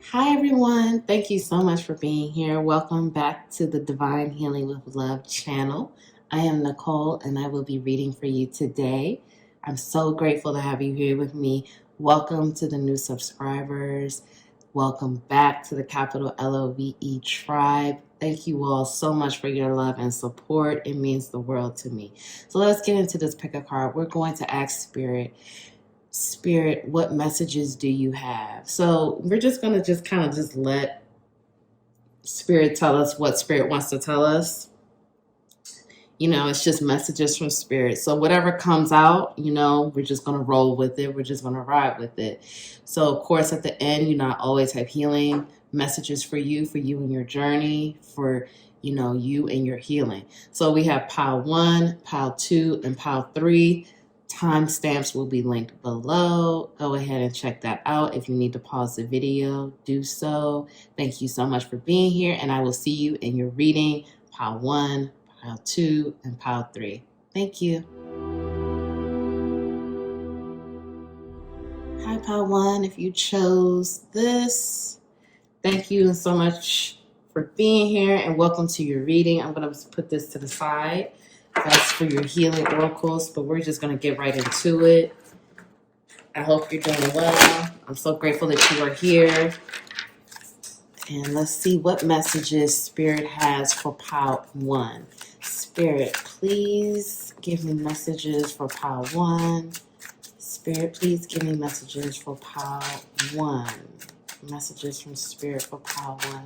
Hi, everyone. Thank you so much for being here. Welcome back to the Divine Healing with Love channel. I am Nicole, and I will be reading for you today. I'm so grateful to have you here with me. Welcome to the new subscribers. Welcome back to the capital LOVE tribe. Thank you all so much for your love and support. It means the world to me. So let's get into this pick a card. We're going to ask Spirit, what messages do you have? So we're just going to just let Spirit tell us what Spirit wants to tell us. It's just messages from Spirit. So whatever comes out, we're just going to roll with it. We're just going to ride with it. So, of course, at the end, I always have healing messages for you and your journey, for, you and your healing. So we have pile 1, pile 2, and pile 3. Timestamps will be linked below. Go ahead and check that out. If you need to pause the video, do so. Thank you so much for being here, and I will see you in your reading, pile 1, pile 2, and pile 3. Thank you. Hi, pile 1. If you chose this, thank you so much for being here, and welcome to your reading. I'm going to put this to the side. That's for your healing oracles, but we're just going to get right into it. I hope you're doing well. I'm so grateful that you are here. And let's see what messages Spirit has for pile 1. Spirit, please give me messages for pile 1. Spirit, please give me messages for pile 1. Messages from Spirit for pile 1.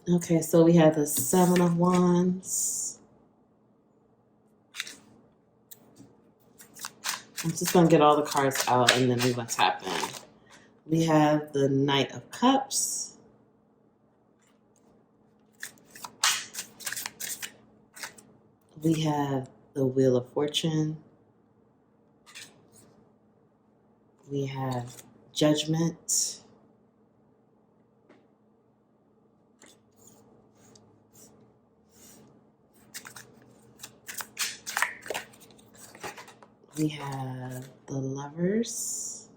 Okay, so we have the 7 of Wands. I'm just going to get all the cards out and then we're going to tap in. We have the Knight of Cups. We have the Wheel of Fortune. We have Judgment. We have the Lovers.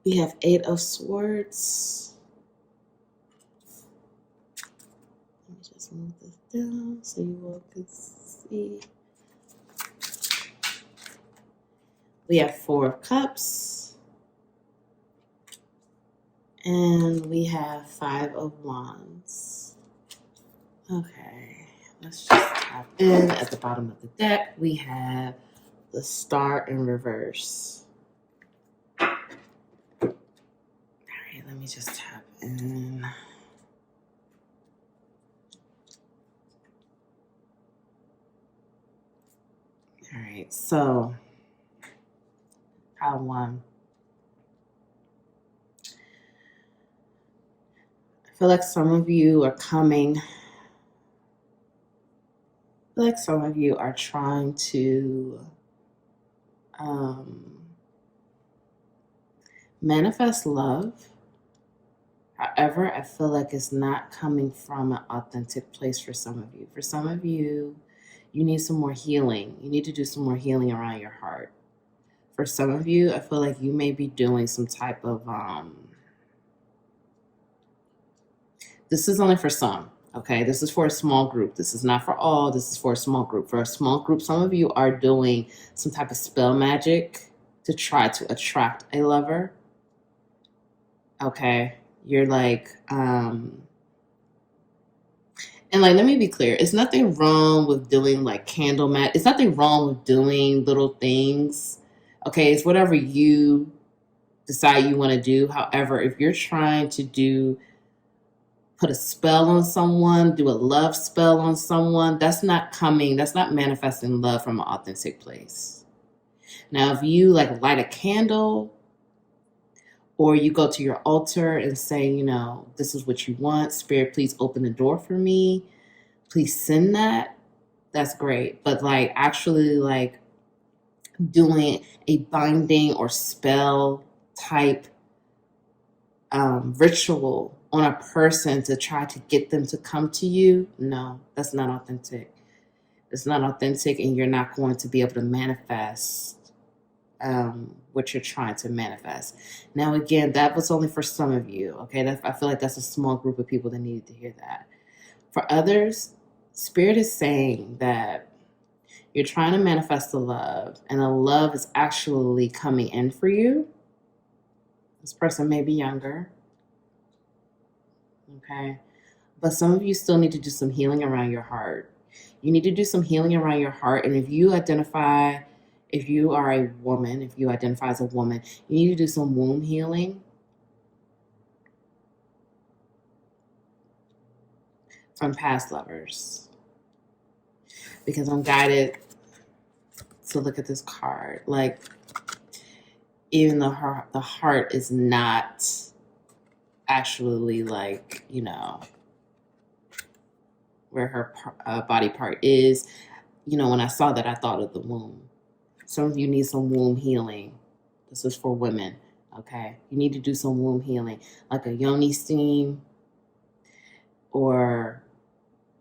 We have 8 of Swords. Let me just move this down so you all can see. We have 4 of Cups. And we have 5 of Wands. Okay, let's just tap in. At the bottom of the deck, we have the Star in reverse. All right, let me just tap in. All right, so pile 1. I feel like some of you are coming. I feel like some of you are trying to manifest love. However, I feel like it's not coming from an authentic place for some of you. For some of you, you need some more healing. You need to do some more healing around your heart. For some of you, I feel like you may be doing some type of, this is only for some, okay? This is for a small group. This is not for all. This is for a small group. For a small group, some of you are doing some type of spell magic to try to attract a lover, okay? You're like, and like, let me be clear. It's nothing wrong with doing like candle mat. It's nothing wrong with doing little things, okay? It's whatever you decide you want to do. However, if you're trying to put a spell on someone, do a love spell on someone, that's not manifesting love from an authentic place. Now, if you like light a candle or you go to your altar and say, this is what you want, Spirit, please open the door for me, please send that, that's great. But like actually like doing a binding or spell type ritual on a person to try to get them to come to you, no, that's not authentic. It's not authentic, and you're not going to be able to manifest what you're trying to manifest. Now, again, that was only for some of you, okay? I feel like that's a small group of people that needed to hear that. For others, Spirit is saying that you're trying to manifest the love, and the love is actually coming in for you. This person may be younger, okay? But some of you still need to do some healing around your heart. You need to do some healing around your heart, and if you identify as a woman, you need to do some womb healing from past lovers. Because I'm guided to look at this card. Like, even though the heart is not actually like, where her body part is, when I saw that, I thought of the womb. Some of you need some womb healing. This is for women, okay? You need to do some womb healing, like a yoni steam, or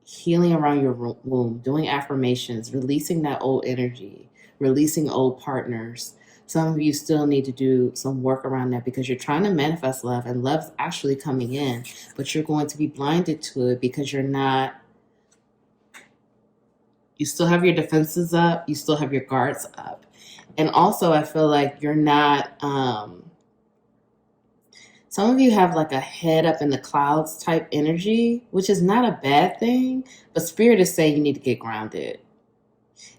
healing around your womb, doing affirmations, releasing that old energy, releasing old partners. Some of you still need to do some work around that because you're trying to manifest love, and love's actually coming in, but you're going to be blinded to it because you still have your defenses up, you still have your guards up. And also, I feel like you're not, some of you have like a head up in the clouds type energy, which is not a bad thing, but Spirit is saying you need to get grounded.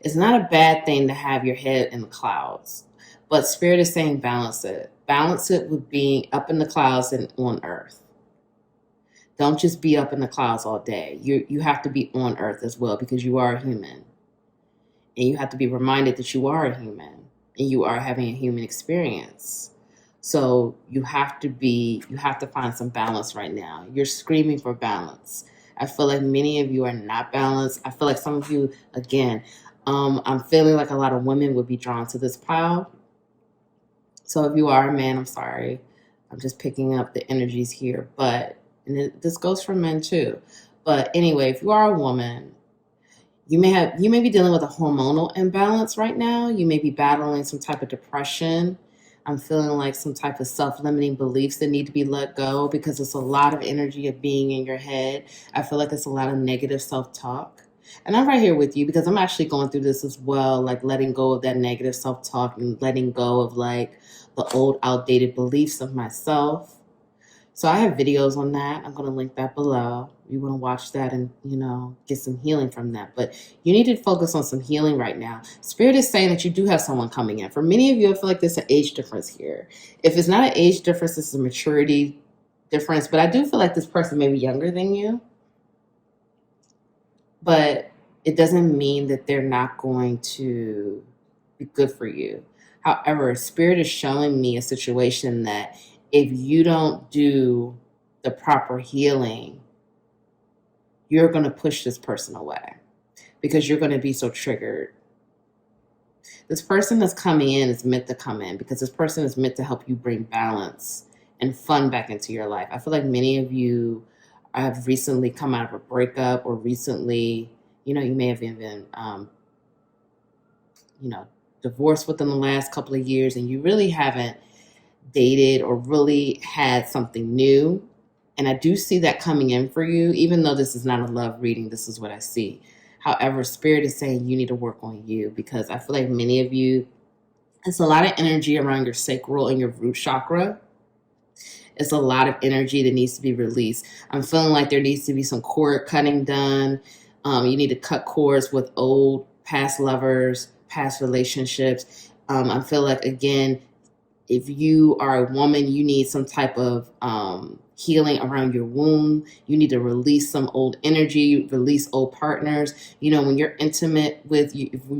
It's not a bad thing to have your head in the clouds, but Spirit is saying balance it. Balance it with being up in the clouds and on earth. Don't just be up in the clouds all day. You have to be on earth as well, because you are a human. And you have to be reminded that you are a human and you are having a human experience. So you have to find some balance right now. You're screaming for balance. I feel like many of you are not balanced. I feel like some of you, again, I'm feeling like a lot of women would be drawn to this pile. So if you are a man, I'm sorry. I'm just picking up the energies here. And this goes for men too. But anyway, if you are a woman, you may be dealing with a hormonal imbalance right now. You may be battling some type of depression. I'm feeling like some type of self-limiting beliefs that need to be let go, because it's a lot of energy of being in your head. I feel like it's a lot of negative self-talk. And I'm right here with you because I'm actually going through this as well, like letting go of that negative self-talk and letting go of like the old outdated beliefs of myself. So I have videos on that. I'm going to link that below. You want to watch that and, get some healing from that. But you need to focus on some healing right now. Spirit is saying that you do have someone coming in. For many of you, I feel like there's an age difference here. If it's not an age difference, it's a maturity difference. But I do feel like this person may be younger than you. But it doesn't mean that they're not going to be good for you. However, Spirit is showing me a situation that if you don't do the proper healing, you're going to push this person away because you're going to be so triggered. This person that's coming in is meant to come in because this person is meant to help you bring balance and fun back into your life. I feel like many of you have recently come out of a breakup, or recently, you may have been, divorced within the last couple of years, and you really haven't dated or really had something new. And I do see that coming in for you, even though this is not a love reading, this is what I see. However, Spirit is saying you need to work on you, because I feel like many of you, it's a lot of energy around your sacral and your root chakra. It's a lot of energy that needs to be released. I'm feeling like there needs to be some cord cutting done. You need to cut cords with old past lovers, past relationships. I feel like, again, if you are a woman, you need some type of healing around your womb. You need to release some old energy, release old partners. When you're intimate when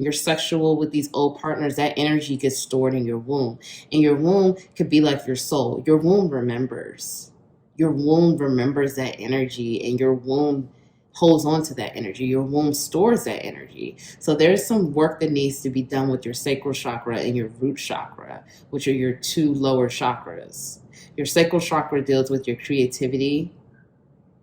you're sexual with these old partners, that energy gets stored in your womb. And your womb could be like your soul. Your womb remembers. Your womb remembers that energy, and your womb holds on to that energy. Your womb stores that energy. So there's some work that needs to be done with your sacral chakra and your root chakra, which are your two lower chakras. Your sacral chakra deals with your creativity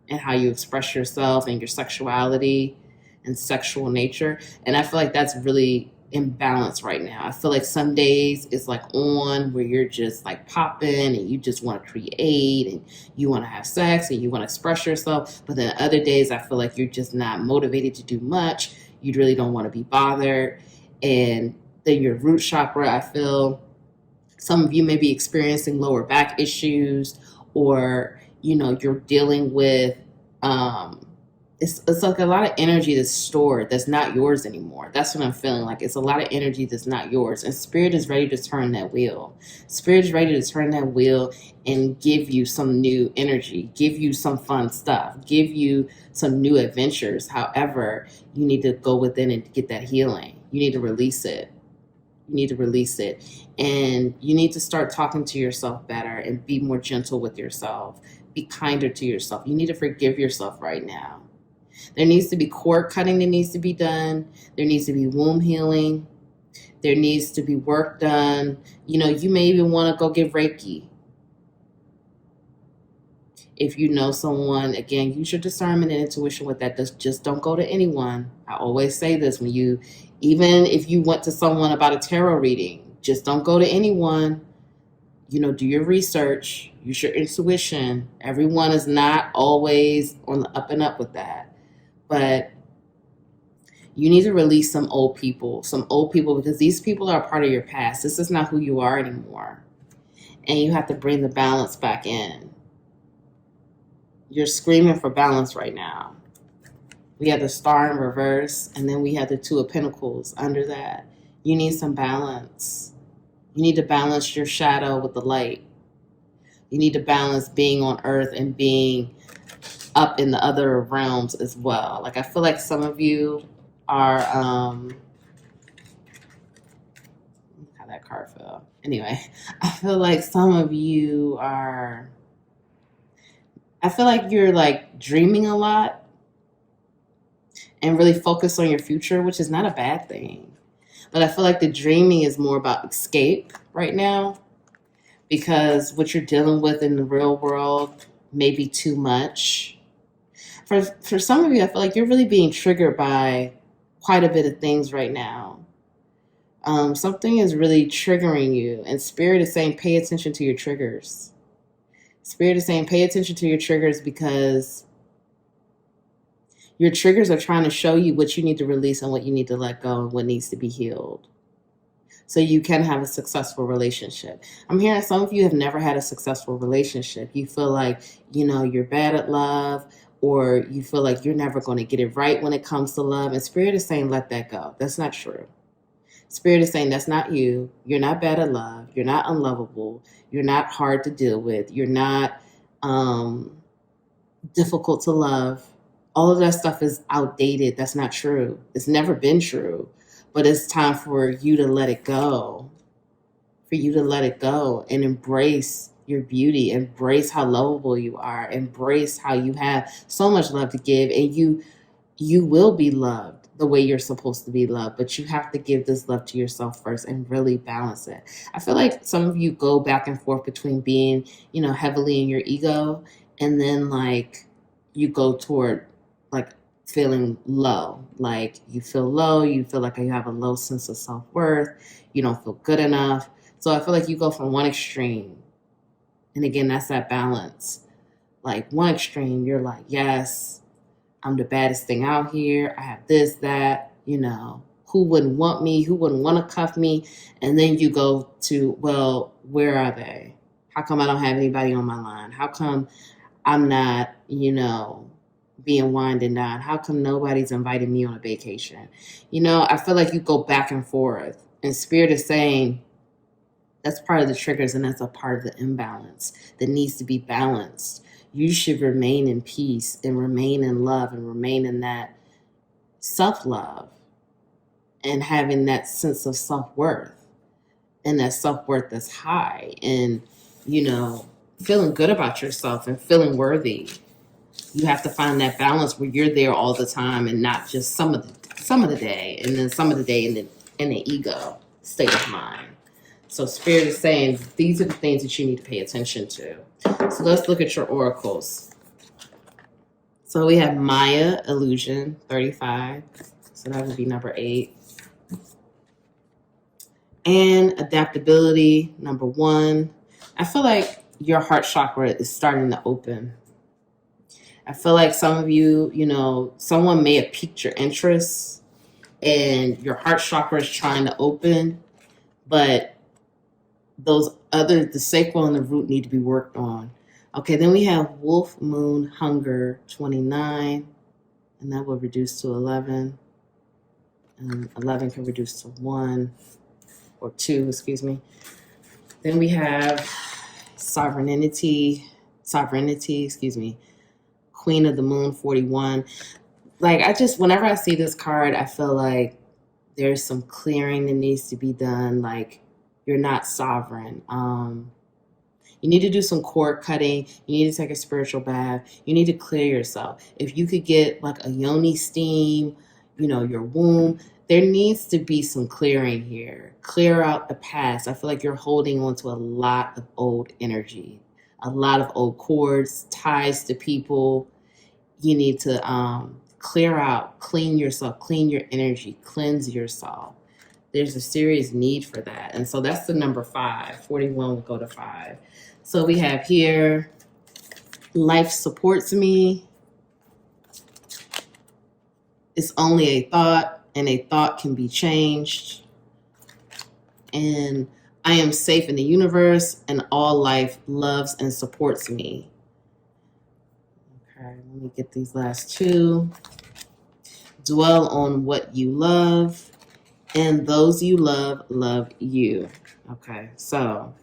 and how you express yourself and your sexuality. and sexual nature. And I feel like that's really imbalance right now. I feel like some days it's like on where you're just like popping and you just want to create and you want to have sex and you want to express yourself. But then other days I feel like you're just not motivated to do much. You really don't want to be bothered. And then your root chakra, I feel some of you may be experiencing lower back issues, or, you know, you're dealing with, it's like a lot of energy that's stored that's not yours anymore. That's what I'm feeling like. It's a lot of energy that's not yours. And Spirit is ready to turn that wheel. Spirit is ready to turn that wheel and give you some new energy, give you some fun stuff, give you some new adventures. However, you need to go within and get that healing. You need to release it. You need to release it. And you need to start talking to yourself better and be more gentle with yourself. Be kinder to yourself. You need to forgive yourself right now. There needs to be cord cutting that needs to be done. There needs to be womb healing. There needs to be work done. You know, you may even want to go get Reiki. If you know someone, again, use your discernment and intuition with that. Just don't go to anyone. I always say this, even if you went to someone about a tarot reading, just don't go to anyone. You know, do your research, use your intuition. Everyone is not always on the up and up with that. But you need to release some old people, because these people are a part of your past. This is not who you are anymore. And you have to bring the balance back in. You're screaming for balance right now. We have the Star in reverse, and then we have the Two of Pentacles under that. You need some balance. You need to balance your shadow with the light. You need to balance being on earth and being up in the other realms as well. Like, I feel like some of you are, how that card fell. Anyway, I feel like some of you are, I feel like you're like dreaming a lot and really focused on your future, which is not a bad thing. But I feel like the dreaming is more about escape right now, because what you're dealing with in the real world may be too much. For some of you, I feel like you're really being triggered by quite a bit of things right now. Something is really triggering you, and Spirit is saying pay attention to your triggers. Spirit is saying pay attention to your triggers, because your triggers are trying to show you what you need to release and what you need to let go and what needs to be healed, so you can have a successful relationship. I'm hearing some of you have never had a successful relationship. You feel like, you know, you're bad at love, or you feel like you're never going to get it right when it comes to love. And Spirit is saying, let that go. That's not true. Spirit is saying that's not you. You're not bad at love. You're not unlovable. You're not hard to deal with. You're not difficult to love. All of that stuff is outdated. That's not true. It's never been true. But it's time for you to let it go. For you to let it go and embrace your beauty. Embrace how lovable you are. Embrace how you have so much love to give. And you will be loved the way you're supposed to be loved. But you have to give this love to yourself first and really balance it. I feel like some of you go back and forth between being, you know, heavily in your ego, and then like you go toward like feeling low. Like you feel low, you feel like you have a low sense of self-worth, you don't feel good enough. So I feel like you go from one extreme. And again, that's that balance. Like one extreme, you're like, yes, I'm the baddest thing out here. I have this, that, you know, who wouldn't want me? Who wouldn't want to cuff me? And then you go to, well, where are they? How come I don't have anybody on my line? How come I'm not, you know, being wined and dined? How come nobody's inviting me on a vacation? You know, I feel like you go back and forth. And Spirit is saying that's part of the triggers, and that's a part of the imbalance that needs to be balanced. You should remain in peace and remain in love and remain in that self-love and having that sense of self-worth, and that self-worth that's high, and, you know, feeling good about yourself and feeling worthy. You have to find that balance where you're there all the time and not just some of the day, and then some of the day in the ego state of mind. So Spirit is saying these are the things that you need to pay attention to. So let's look at your oracles. So we have Maya, illusion, 35. So that would be number 8. And adaptability, number 1. I feel like your heart chakra is starting to open. I feel like some of you, someone may have piqued your interest and your heart chakra is trying to open, but the sacral and the root need to be worked on. Okay, then we have wolf, moon, hunger, 29, and that will reduce to 11. And 11 can reduce to 1 or 2, excuse me. Then we have sovereignty, Queen of the Moon, 41. Like, whenever I see this card, I feel like there's some clearing that needs to be done. Like, you're not sovereign. You need to do some cord cutting. You need to take a spiritual bath. You need to clear yourself. If you could get like a yoni steam, your womb, there needs to be some clearing here. Clear out the past. I feel like you're holding on to a lot of old energy, a lot of old cords, ties to people. You need to clear out, clean yourself, clean your energy, cleanse yourself. There's a serious need for that. And so that's the number 5. 41 will go to 5. So we have here, life supports me. It's only a thought, and a thought can be changed. And I am safe in the universe, and all life loves and supports me. Okay, let me get these last 2. Dwell on what you love, and those you love you. Okay, so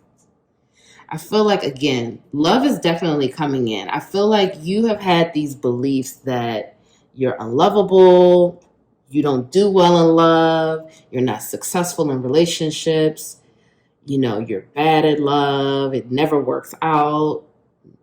I feel like, again, love is definitely coming in. I feel like you have had these beliefs that you're unlovable, you don't do well in love, you're not successful in relationships, you're bad at love, it never works out,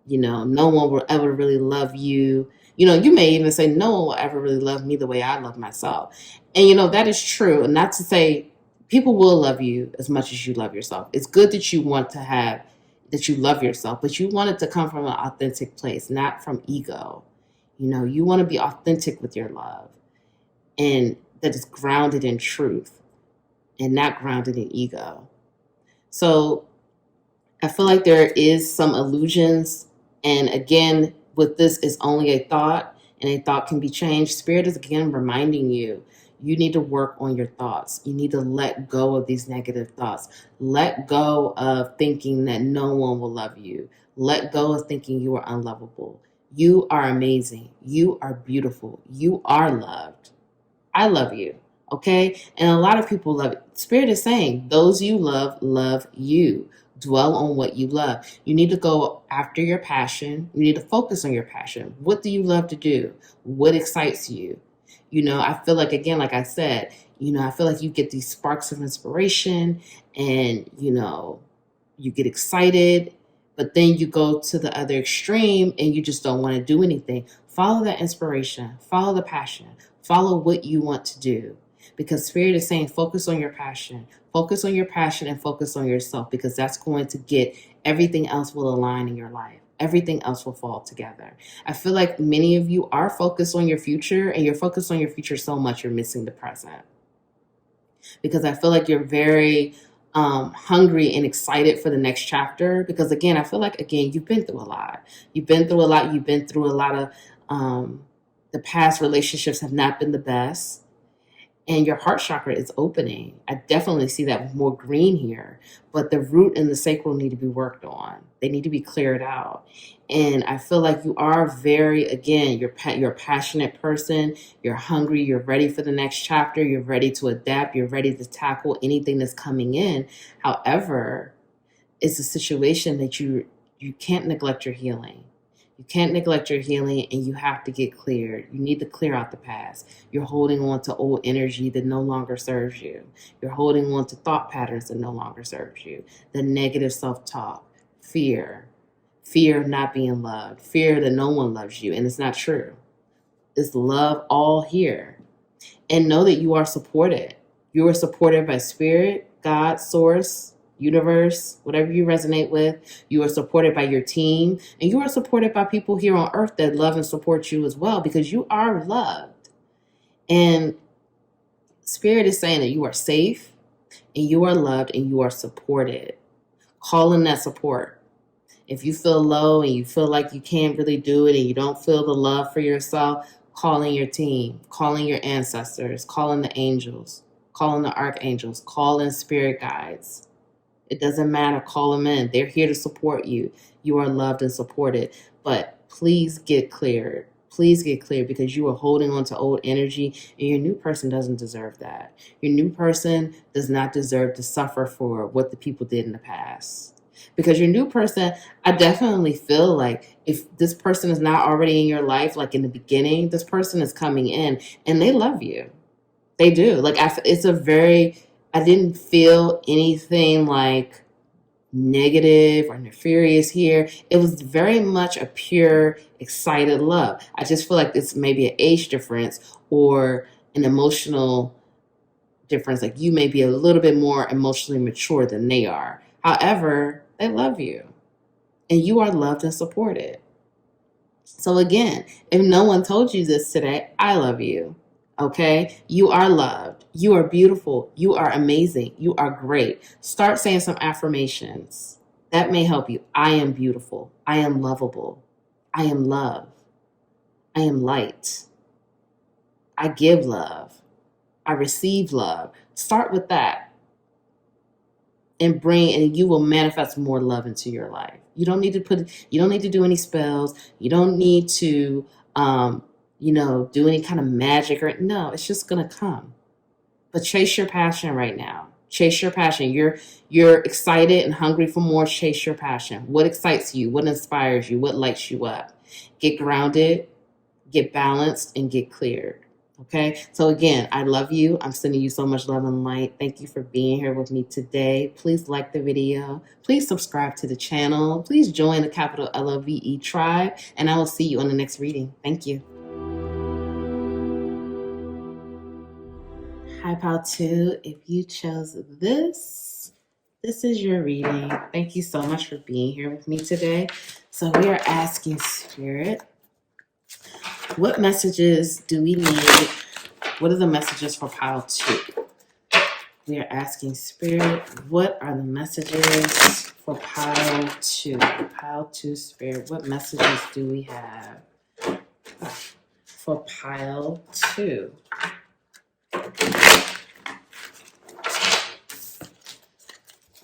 no one will ever really love you. You may even say, no one will ever really love me the way I love myself. And, that is true. And not to say people will love you as much as you love yourself. It's good that you want to have, that you love yourself, but you want it to come from an authentic place, not from ego. You want to be authentic with your love, and that is grounded in truth and not grounded in ego. So I feel like there is some illusions. And again, with this, is only a thought, and a thought can be changed. Spirit is again reminding you, you need to work on your thoughts. You need to let go of these negative thoughts. Let go of thinking that no one will love you. Let go of thinking you are unlovable. You are amazing. You are beautiful. You are loved. I love you. Okay? And a lot of people love it. Spirit is saying, those you love you. Dwell on what you love. You need to go after your passion. You need to focus on your passion. What do you love to do? What excites you? I feel like, again, like I said, I feel like you get these sparks of inspiration and, you get excited, but then you go to the other extreme and you just don't want to do anything. Follow that inspiration. Follow the passion. Follow what you want to do. Because Spirit is saying, focus on your passion. Focus on your passion and focus on yourself, because that's going to get, everything else will align in your life. Everything else will fall together. I feel like many of you are focused on your future, and you're focused on your future so much you're missing the present. Because I feel like you're very hungry and excited for the next chapter. Because again, I feel like, again, you've been through a lot. You've been through a lot of, the past relationships have not been the best. And your heart chakra is opening. I definitely see that with more green here. But the root and the sacral need to be worked on. They need to be cleared out. And I feel like you are you're a passionate person. You're hungry. You're ready for the next chapter. You're ready to adapt. You're ready to tackle anything that's coming in. However, it's a situation that you can't neglect your healing. You can't neglect your healing, and you have to get cleared. You need to clear out the past. You're holding on to old energy that no longer serves you. You're holding on to thought patterns that no longer serves you. The negative self-talk, fear of not being loved, fear that no one loves you, and it's not true. It's love all here. And know that you are supported. You are supported by Spirit, God, Source, universe, whatever you resonate with. You are supported by your team, and you are supported by people here on earth that love and support you as well, because you are loved. And Spirit is saying that you are safe and you are loved and you are supported. Call in that support. If you feel low and you feel like you can't really do it and you don't feel the love for yourself, call in your team, call in your ancestors, call in the angels, call in the archangels, call in spirit guides. It doesn't matter. Call them in. They're here to support you. You are loved and supported. But please get cleared. Please get clear, because you are holding on to old energy, and your new person doesn't deserve that. Your new person does not deserve to suffer for what the people did in the past. Because your new person, I definitely feel like if this person is not already in your life, like in the beginning, this person is coming in and they love you. They do. Like, I didn't feel anything like negative or nefarious here. It was very much a pure, excited love. I just feel like it's maybe an age difference or an emotional difference. Like, you may be a little bit more emotionally mature than they are. However, they love you and you are loved and supported. So again, if no one told you this today, I love you. Okay? You are loved. You are beautiful. You are amazing. You are great. Start saying some affirmations. That may help you. I am beautiful. I am lovable. I am love. I am light. I give love. I receive love. Start with that. And you will manifest more love into your life. You don't need to do any spells. You don't need to do any kind of magic, or no, it's just gonna come. But chase your passion right now. Chase your passion. You're excited and hungry for more. Chase your passion. What excites you? What inspires you? What lights you up? Get grounded, get balanced, and get cleared. Okay, so again, I love you. I'm sending you so much love and light. Thank you for being here with me today. Please like the video. Please subscribe to the channel. Please join the capital LOVE tribe, and I will see you on the next reading. Thank you. Hi, Pal 2. If you chose this is your reading. Thank you so much for being here with me today. So we are asking Spirit, what messages do we need? What are the messages for Pile 2? We are asking Spirit, what are the messages for Pile 2? Pile 2 Spirit, what messages do we have for Pile 2?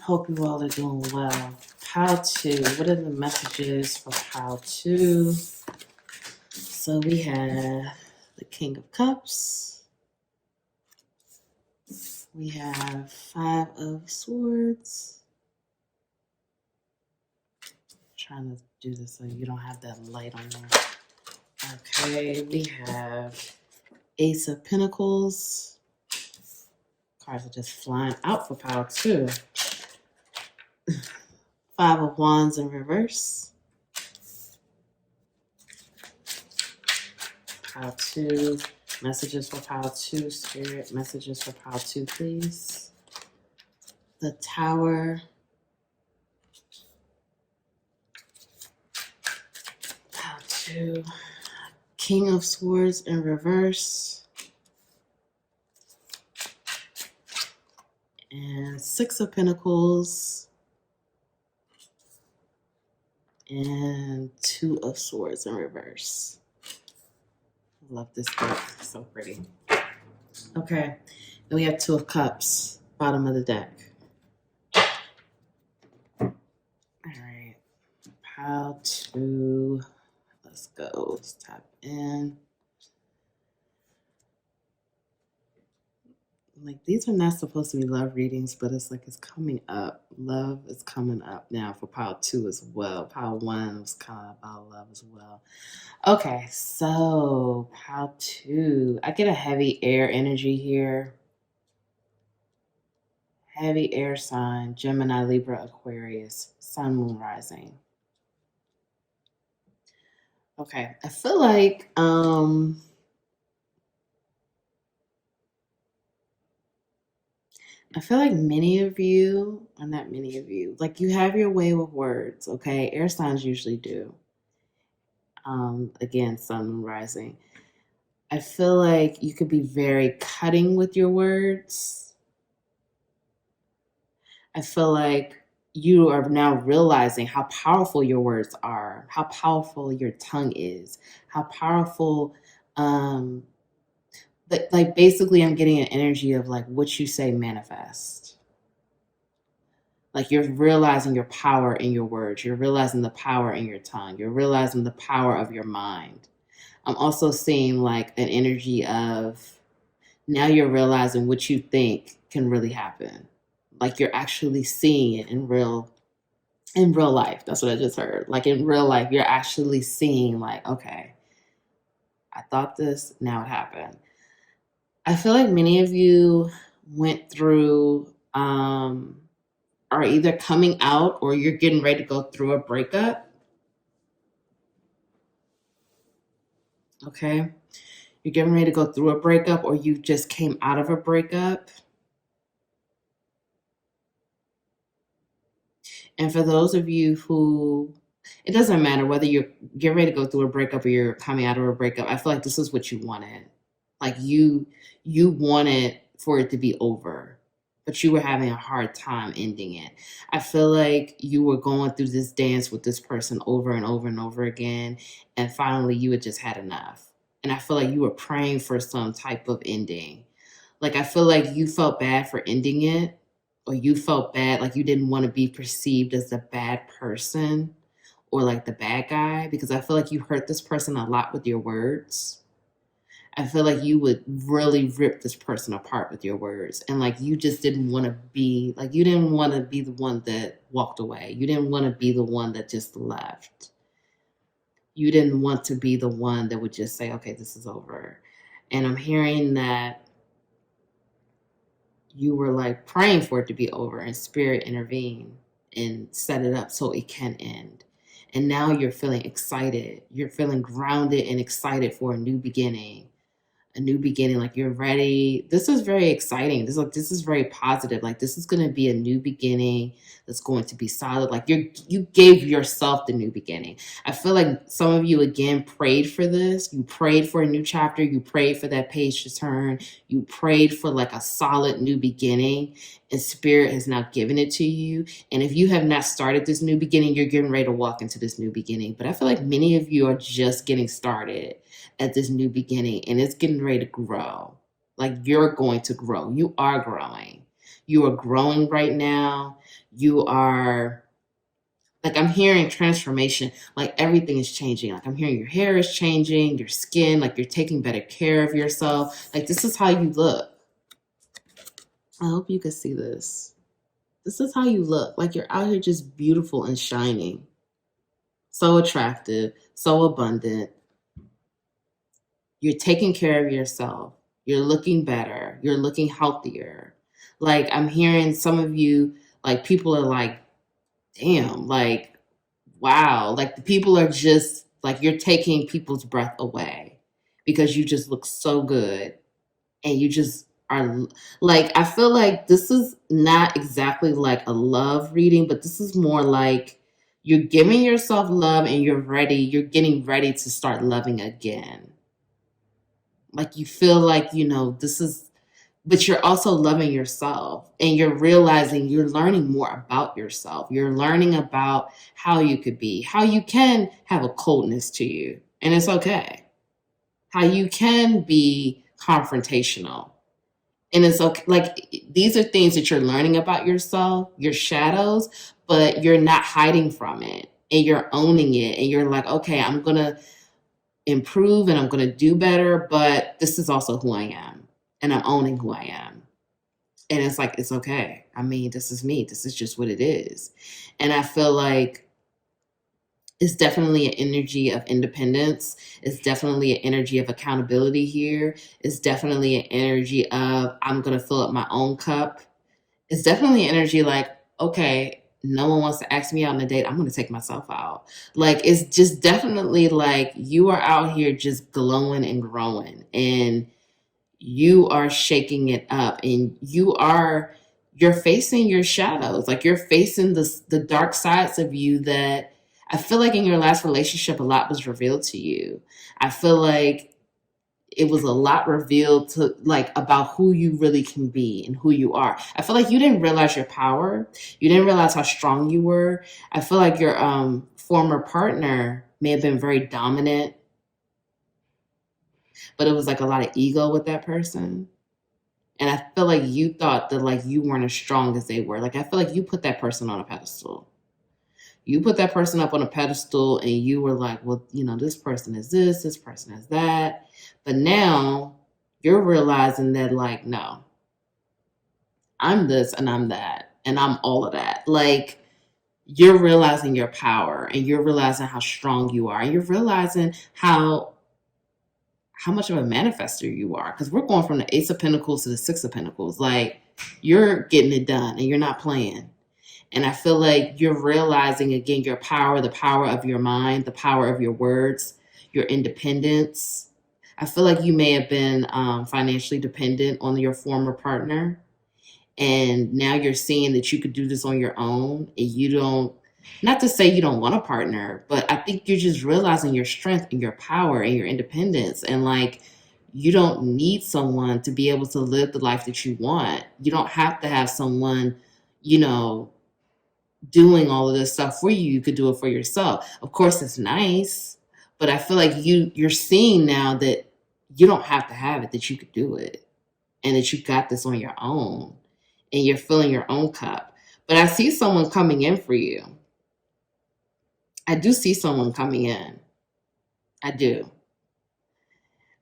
Hope you all are doing well. Pile 2, what are the messages for Pile 2? So we have the King of Cups. We have 5 of Swords. I'm trying to do this so you don't have that light on there. Okay, we have Ace of Pentacles. Cards are just flying out for Pile 2. 5 of Wands in reverse. Pile 2. Messages for Pile 2, Spirit. Messages for Pile 2, please. The Tower. Pile 2. King of Swords in reverse. And 6 of Pentacles. And 2 of Swords in reverse. Love this book. It's so pretty. Okay. Then we have 2 of Cups, bottom of the deck. All right. Pile 2. Let's go. Let's tap in. Like, these are not supposed to be love readings, but it's like it's coming up. Love is coming up now for Pile 2 as well. Pile 1 was kind of about love as well. Okay, so Pile 2. I get a heavy air energy here. Heavy air sign, Gemini, Libra, Aquarius, Sun, Moon, Rising. Okay, I feel like I feel like many of you, or not many of you, like you have your way with words, okay? Air signs usually do. Again, sun and rising. I feel like you could be very cutting with your words. I feel like you are now realizing how powerful your words are, how powerful your tongue is, how powerful, um, but like basically, I'm getting an energy of like what you say manifest. Like you're realizing your power in your words, you're realizing the power in your tongue, you're realizing the power of your mind. I'm also seeing like an energy of now you're realizing what you think can really happen. Like you're actually seeing it in real life. That's what I just heard. Like in real life, you're actually seeing like, okay, I thought this, now it happened. I feel like many of you went through are either coming out or you're getting ready to go through a breakup. Okay. You're getting ready to go through a breakup or you just came out of a breakup. And for those of you who, it doesn't matter whether you're getting ready to go through a breakup or you're coming out of a breakup, I feel like this is what you wanted. Like you wanted for it to be over, but you were having a hard time ending it. I feel like you were going through this dance with this person over and over and over again, and finally you had just had enough. And I feel like you were praying for some type of ending. Like I feel like you felt bad for ending it, or you felt bad, like you didn't want to be perceived as the bad person or like the bad guy, because I feel like you hurt this person a lot with your words. I feel like you would really rip this person apart with your words. And like you just didn't want to be like you didn't want to be the one that walked away. You didn't want to be the one that just left. You didn't want to be the one that would just say, okay, this is over. And I'm hearing that you were like praying for it to be over and spirit intervene and set it up so it can end. And now you're feeling excited. You're feeling grounded and excited for a new beginning. A new beginning, like you're ready. This is very exciting. This is very positive. Like this is going to be a new beginning that's going to be solid. Like you gave yourself the new beginning. I feel like some of you again prayed for this. You prayed for a new chapter. You prayed for that page to turn. You prayed for like a solid new beginning, and spirit has now given it to you. And if you have not started this new beginning, you're getting ready to walk into this new beginning. But I feel like many of you are just getting started at this new beginning, and it's getting ready to grow. Like you're going to grow. You are growing. You are growing right now. You are like, I'm hearing transformation. Like everything is changing. Like I'm hearing your hair is changing, your skin, like you're taking better care of yourself. Like this is how you look. I hope you can see this. This is how you look. Like you're out here just beautiful and shining. So attractive, so abundant. You're taking care of yourself. You're looking better. You're looking healthier. Like I'm hearing some of you, like people are like, damn, like, wow. Like the people are just like, you're taking people's breath away because you just look so good. And you just are like, I feel like this is not exactly like a love reading, but this is more like you're giving yourself love and you're getting ready to start loving again. Like you feel like, this is, but you're also loving yourself and you're realizing you're learning more about yourself. You're learning about how you could be, how you can have a coldness to you, and it's okay. How you can be confrontational, and it's okay. Like these are things that you're learning about yourself, your shadows, but you're not hiding from it and you're owning it. And you're like, okay, I'm going to improve and I'm going to do better, but this is also who I am, and I'm owning who I am. And it's like, it's okay. I mean, this is me. This is just what it is. And I feel like it's definitely an energy of independence. It's definitely an energy of accountability here. It's definitely an energy of I'm going to fill up my own cup. It's definitely an energy like, okay, no one wants to ask me out on a date. I'm going to take myself out. Like, it's just definitely like you are out here just glowing and growing, and you are shaking it up, and you are you're facing your shadows. Like you're facing the dark sides of you that I feel like in your last relationship, a lot was revealed to you. I feel like it was a lot revealed to like about who you really can be and who you are. I feel like you didn't realize your power. You didn't realize how strong you were. I feel like your former partner may have been very dominant, but it was like a lot of ego with that person. And I feel like you thought that like you weren't as strong as they were. Like I feel like you put that person on a pedestal. You put that person up on a pedestal and you were like, well, you know, this person is this person is that. But now you're realizing that like, no, I'm this and I'm that and I'm all of that. Like you're realizing your power and you're realizing how strong you are and you're realizing how much of a manifester you are. Because we're going from the Ace of Pentacles to the Six of Pentacles. Like you're getting it done and you're not playing. And I feel like you're realizing again your power, the power of your mind, the power of your words, your independence. I feel like you may have been financially dependent on your former partner. And now you're seeing that you could do this on your own. And you don't, not to say you don't want a partner, but I think you're just realizing your strength and your power and your independence. And like, you don't need someone to be able to live the life that you want. You don't have to have someone, you know, doing all of this stuff for you. You could do it for yourself. Of course, it's nice, but I feel like you're seeing now that you don't have to have it, that you could do it and that you got this on your own and you're filling your own cup. But I see someone coming in for you. I do see someone coming in. I do.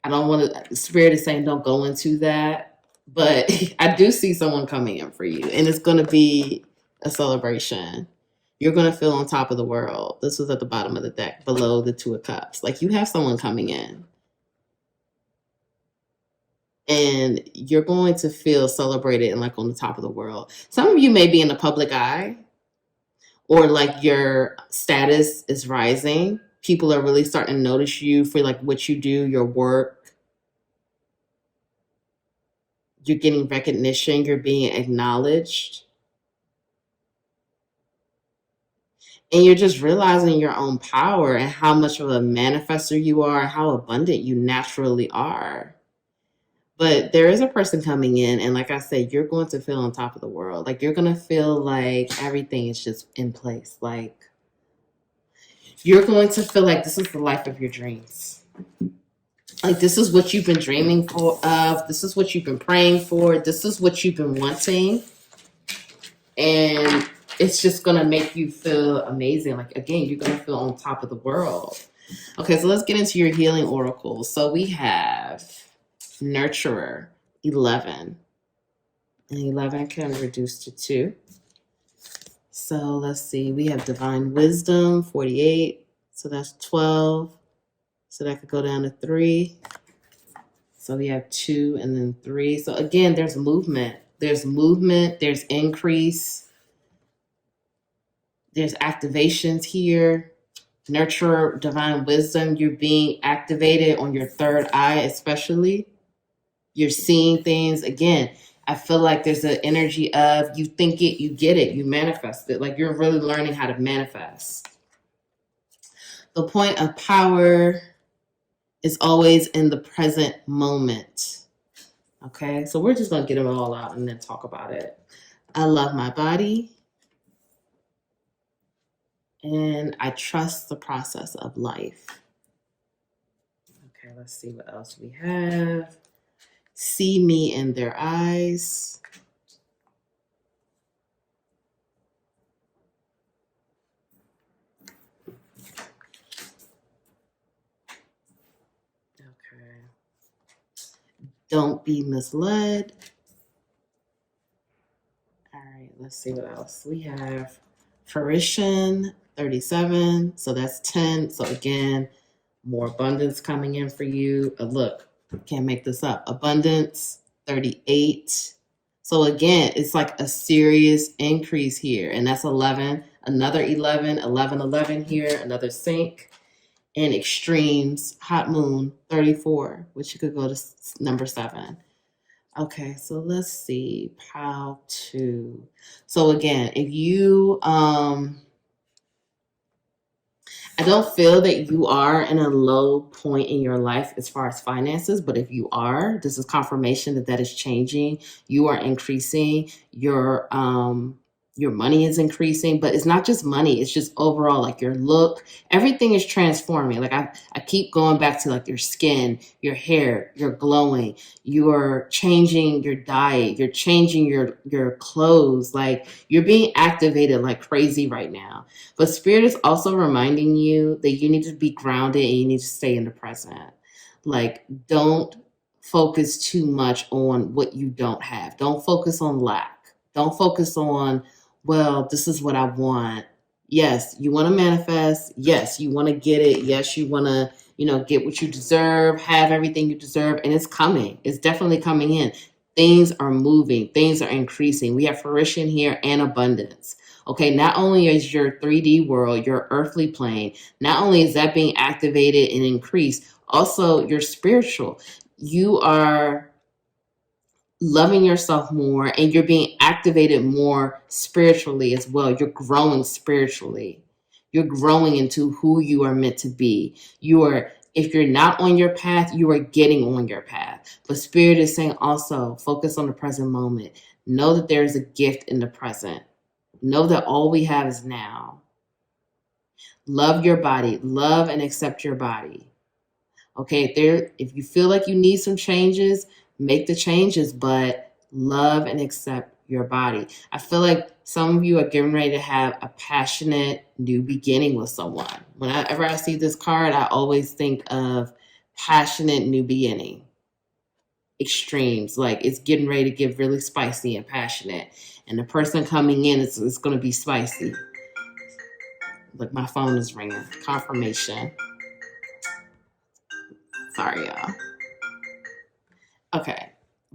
I don't want to, Spirit is saying don't go into that, but I do see someone coming in for you and it's going to be a celebration. You're going to feel on top of the world. This was at the bottom of the deck, below the Two of Cups. Like you have someone coming in. And you're going to feel celebrated and like on the top of the world. Some of you may be in the public eye or like your status is rising. People are really starting to notice you for like what you do, your work. You're getting recognition. You're being acknowledged. And you're just realizing your own power and how much of a manifester you are, how abundant you naturally are. But there is a person coming in, and like I said, you're going to feel on top of the world. Like you're going to feel like everything is just in place. Like you're going to feel like this is the life of your dreams. Like this is what you've been dreaming of. This is what you've been praying for. This is what you've been wanting. And it's just going to make you feel amazing. Like, again, you're going to feel on top of the world. Okay, so let's get into your healing oracle. So we have Nurturer, 11. And 11 can reduce to 2. So let's see. We have Divine Wisdom, 48. So that's 12. So that could go down to 3. So we have 2 and then 3. So again, there's movement. There's movement. There's increase. There's activations here. Nurture, Divine Wisdom. You're being activated on your third eye, especially. You're seeing things. Again, I feel like there's an energy of you think it, you get it, you manifest it. Like you're really learning how to manifest. The point of power is always in the present moment. Okay, so we're just going to get it all out and then talk about it. I love my body. And I trust the process of life. Okay, let's see what else we have. See me in their eyes. Okay. Don't be misled. All right, let's see what else. We have fruition, 37. So that's 10. So again, more abundance coming in for you. Look, can't make this up. Abundance, 38. So again, it's like a serious increase here. And that's 11. Another 11, 11, 11 here. Another sync. And extremes, hot moon, 34, which you could go to number 7. Okay, so let's see how to. So again, if you I don't feel that you are in a low point in your life as far as finances, but if you are, this is confirmation that that is changing. You are increasing. Your money is increasing, but it's not just money. It's just overall like your look. Everything is transforming. Like I keep going back to like your skin, your hair, you're glowing. You're changing your diet. You're changing your clothes. Like you're being activated like crazy right now. But Spirit is also reminding you that you need to be grounded and you need to stay in the present. Like, don't focus too much on what you don't have. Don't focus on lack. Don't focus on, well, this is what I want. Yes, you want to manifest. Yes, you want to get it. Yes, you want to, get what you deserve, have everything you deserve. And it's coming. It's definitely coming in. Things are moving. Things are increasing. We have fruition here and abundance. Okay, not only is your 3D world, your earthly plane, not only is that being activated and increased, also your spiritual. You are loving yourself more and you're being activated more spiritually as well. You're growing spiritually. You're growing into who you are meant to be. If you're not on your path, you are getting on your path. But Spirit is saying also focus on the present moment. Know that there is a gift in the present. Know that all we have is now. Love your body. Love and accept your body. Okay, if you feel like you need some changes, make the changes, but love and accept your body. I feel like some of you are getting ready to have a passionate new beginning with someone. Whenever I see this card, I always think of passionate new beginning. Extremes, like it's getting ready to get really spicy and passionate. And the person coming in is going to be spicy. Look, my phone is ringing. Confirmation. Sorry, y'all. Okay.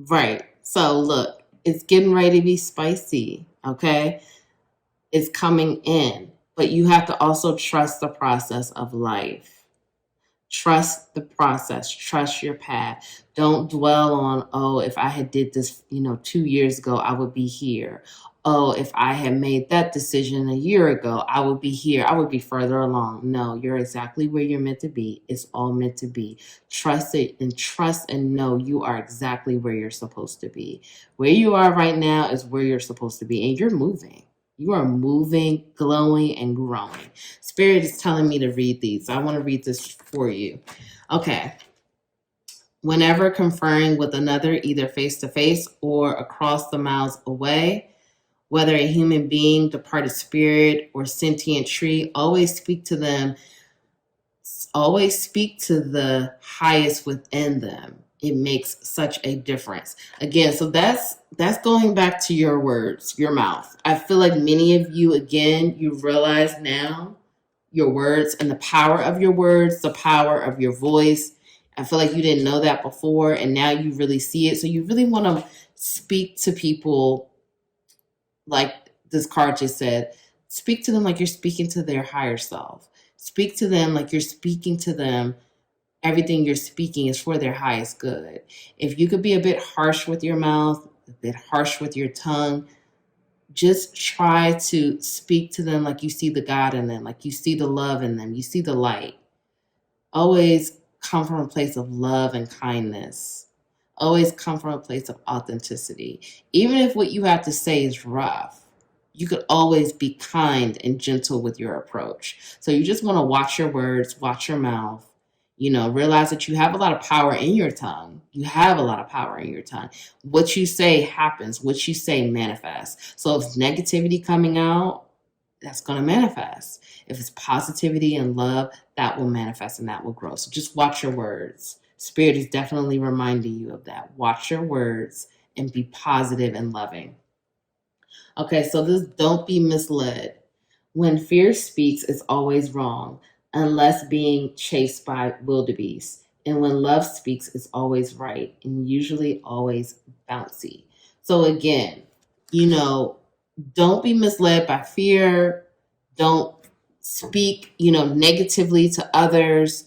Right. So look, it's getting ready to be spicy. Okay. It's coming in. But you have to also trust the process of life. Trust the process. Trust your path. Don't dwell on, oh, if I had did this, 2 years ago, I would be here. Oh, if I had made that decision a year ago, I would be here. I would be further along. No, you're exactly where you're meant to be. It's all meant to be. Trust it and trust and know you are exactly where you're supposed to be. Where you are right now is where you're supposed to be, and you're moving. You are moving, glowing, and growing. Spirit is telling me to read these. I want to read this for you. Okay. Whenever conferring with another, either face to face or across the miles away, whether a human being, departed spirit, or sentient tree, always speak to them. Always speak to the highest within them. It makes such a difference. Again, so that's going back to your words, your mouth. I feel like many of you, again, you realize now your words and the power of your words, the power of your voice. I feel like you didn't know that before, and now you really see it. So you really want to speak to people like this card just said. Speak to them like you're speaking to their higher self. Speak to them like you're speaking to them. Everything you're speaking is for their highest good. If you could be a bit harsh with your mouth, a bit harsh with your tongue, just try to speak to them like you see the God in them, like you see the love in them, you see the light. Always come from a place of love and kindness. Always come from a place of authenticity. Even if what you have to say is rough, you could always be kind and gentle with your approach. So you just want to watch your words, watch your mouth, realize that you have a lot of power in your tongue. You have a lot of power in your tongue. What you say happens. What you say manifests. So if negativity coming out, that's going to manifest. If it's positivity and love, that will manifest and that will grow. So just watch your words. Spirit is definitely reminding you of that. Watch your words and be positive and loving. Okay, so this don't be misled. When fear speaks, it's always wrong, unless being chased by wildebeest. And when love speaks, it's always right and usually always bouncy. So again, don't be misled by fear. Don't speak, negatively to others.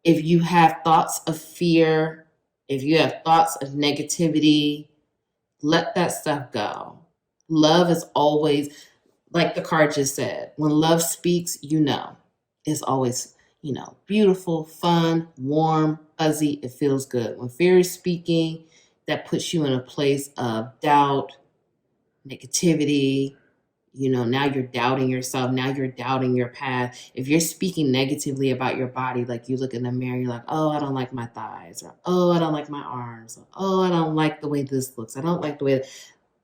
If you have thoughts of fear, if you have thoughts of negativity, Let that stuff go. Love is always, like the card just said, when love speaks, it's always, beautiful, fun, warm, fuzzy. It feels good. When fear is speaking, that puts you in a place of doubt, negativity. Now you're doubting yourself. Now you're doubting your path. If you're speaking negatively about your body, like you look in the mirror, you're like, oh, I don't like my thighs, or oh, I don't like my arms, or oh, I don't like the way this looks. I don't like the way.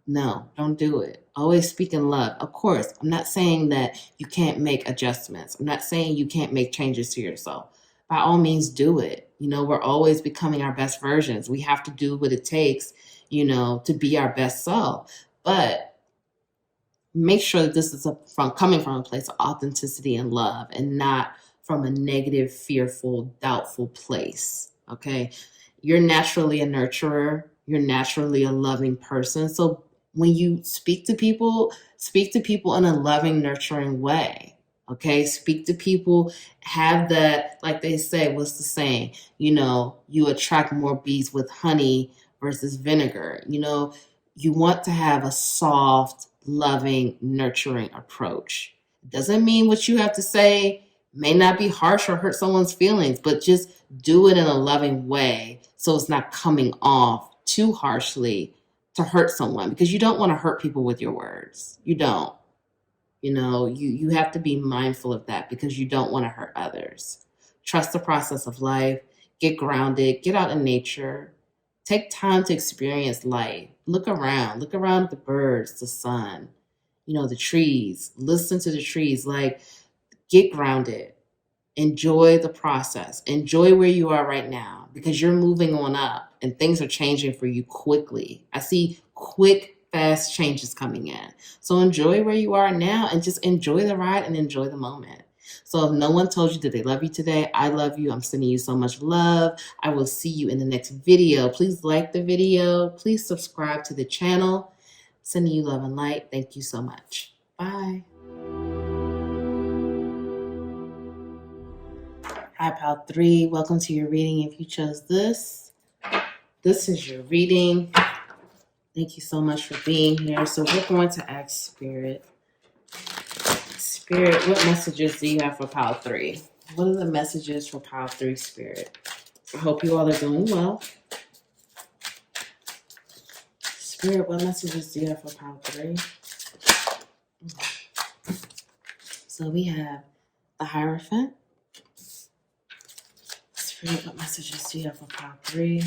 No, don't do it. Always speak in love. Of course, I'm not saying that you can't make adjustments. I'm not saying you can't make changes to yourself. By all means, do it. We're always becoming our best versions. We have to do what it takes, to be our best self. But make sure that this is coming from a place of authenticity and love, and not from a negative, fearful, doubtful place. Okay. You're naturally a nurturer. You're naturally a loving person. So when you speak to people in a loving, nurturing way. Okay. Speak to people, have that, like they say, what's the saying? You attract more bees with honey versus vinegar. You want to have a soft, loving, nurturing approach. It doesn't mean what you have to say may not be harsh or hurt someone's feelings, but just do it in a loving way so it's not coming off too harshly to hurt someone, because you don't want to hurt people with your words. You don't. You have to be mindful of that, because you don't want to hurt others. Trust the process of life. Get grounded. Get out in nature. Take time to experience life. Look around at the birds, the sun, the trees. Listen to the trees. Like, get grounded. Enjoy the process. Enjoy where you are right now, because you're moving on up and things are changing for you quickly. I see quick, fast changes coming in. So enjoy where you are now and just enjoy the ride and enjoy the moment. So if no one told you that they love you today, I love you. I'm sending you so much love. I will see you in the next video. Please like the video. Please subscribe to the channel. Sending you love and light. Thank you so much. Bye. Hi, Pile 3. Welcome to your reading. If you chose this is your reading. Thank you so much for being here. So we're going to ask Spirit. Spirit, what messages do you have for Pile 3? What are the messages for Pile 3, Spirit? I hope you all are doing well. Spirit, what messages do you have for Pile 3? So we have the Hierophant. Spirit, what messages do you have for Pile 3?